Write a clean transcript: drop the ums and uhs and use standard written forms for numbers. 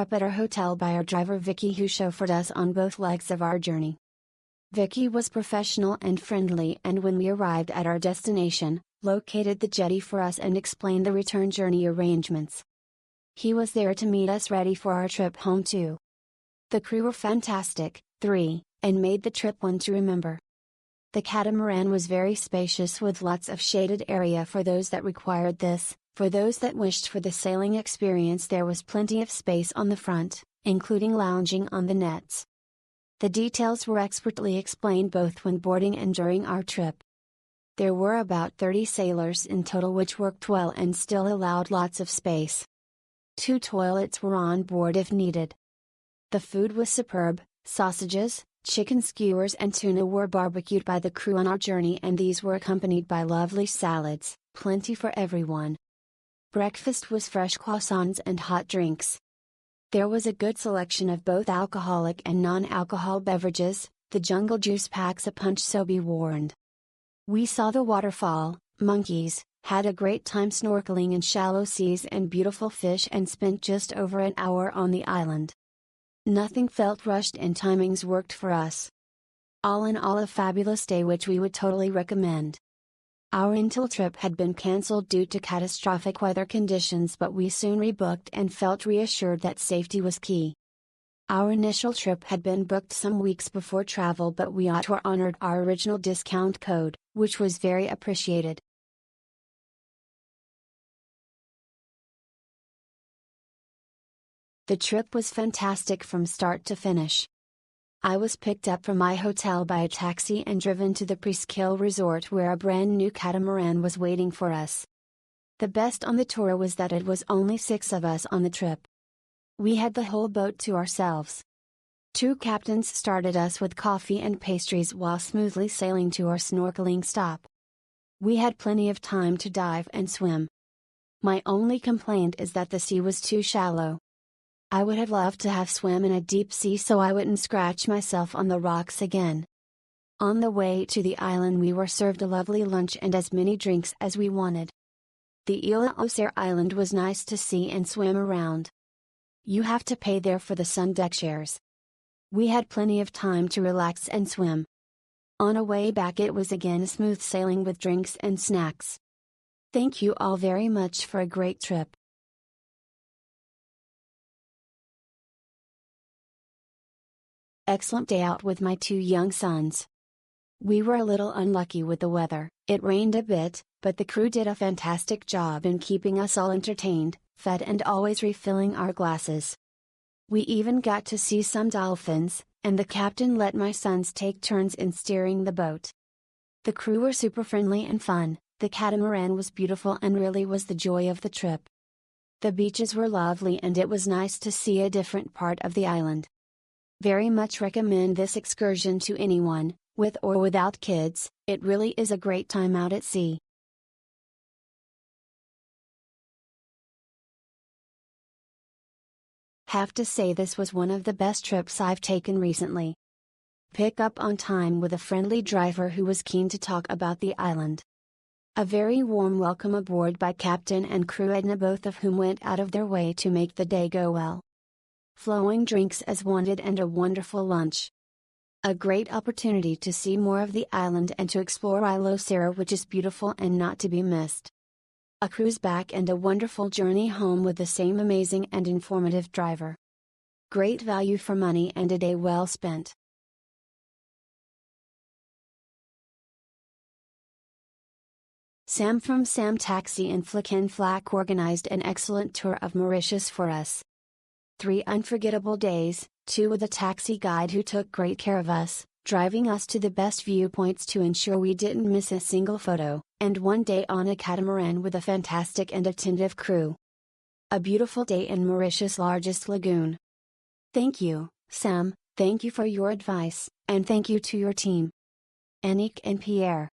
up at our hotel by our driver Vicky, who chauffeured us on both legs of our journey. Vicky was professional and friendly, and when we arrived at our destination, located the jetty for us and explained the return journey arrangements. He was there to meet us ready for our trip home too. The crew were fantastic, and made the trip one to remember. The catamaran was very spacious with lots of shaded area for those that required this. For those that wished for the sailing experience, there was plenty of space on the front, including lounging on the nets. The details were expertly explained both when boarding and during our trip. There were about 30 sailors in total, which worked well and still allowed lots of space. 2 toilets were on board if needed. The food was superb. Sausages, chicken skewers and tuna were barbecued by the crew on our journey, and these were accompanied by lovely salads, plenty for everyone. Breakfast was fresh croissants and hot drinks. There was a good selection of both alcoholic and non-alcohol beverages, the jungle juice packs a punch, so be warned. We saw the waterfall, monkeys, had a great time snorkeling in shallow seas and beautiful fish, and spent just over an hour on the island. Nothing felt rushed and timings worked for us. All in all, a fabulous day which we would totally recommend. Our initial trip had been cancelled due to catastrophic weather conditions, but we soon rebooked and felt reassured that safety was key. Our initial trip had been booked some weeks before travel, but we honored our original discount code, which was very appreciated. The trip was fantastic from start to finish. I was picked up from my hotel by a taxi and driven to the Presqu'île resort, where a brand new catamaran was waiting for us. The best on the tour was that it was only 6 of us on the trip. We had the whole boat to ourselves. 2 captains started us with coffee and pastries while smoothly sailing to our snorkeling stop. We had plenty of time to dive and swim. My only complaint is that the sea was too shallow. I would have loved to have swam in a deep sea so I wouldn't scratch myself on the rocks again. On the way to the island, we were served a lovely lunch and as many drinks as we wanted. The Ile aux Cerfs island was nice to see and swim around. You have to pay there for the sun deck chairs. We had plenty of time to relax and swim. On our way back, it was again smooth sailing with drinks and snacks. Thank you all very much for a great trip. Excellent day out with my 2 young sons. We were a little unlucky with the weather. It rained a bit, but the crew did a fantastic job in keeping us all entertained, fed and always refilling our glasses. We even got to see some dolphins, and the captain let my sons take turns in steering the boat. The crew were super friendly and fun. The catamaran was beautiful and really was the joy of the trip. The beaches were lovely and it was nice to see a different part of the island. Very much recommend this excursion to anyone, with or without kids. It really is a great time out at sea. Have to say this was one of the best trips I've taken recently. Pick up on time with a friendly driver who was keen to talk about the island. A very warm welcome aboard by captain and crew Edna, both of whom went out of their way to make the day go well. Flowing drinks as wanted and a wonderful lunch. A great opportunity to see more of the island and to explore Ile aux Cerfs, which is beautiful and not to be missed. A cruise back and a wonderful journey home with the same amazing and informative driver. Great value for money and a day well spent. Sam from Sam Taxi and Flick and Flack organized an excellent tour of Mauritius for us. 3 unforgettable days, 2 with a taxi guide who took great care of us, driving us to the best viewpoints to ensure we didn't miss a single photo, and 1 day on a catamaran with a fantastic and attentive crew. A beautiful day in Mauritius' largest lagoon. Thank you, Sam, thank you for your advice, and thank you to your team. Anik and Pierre.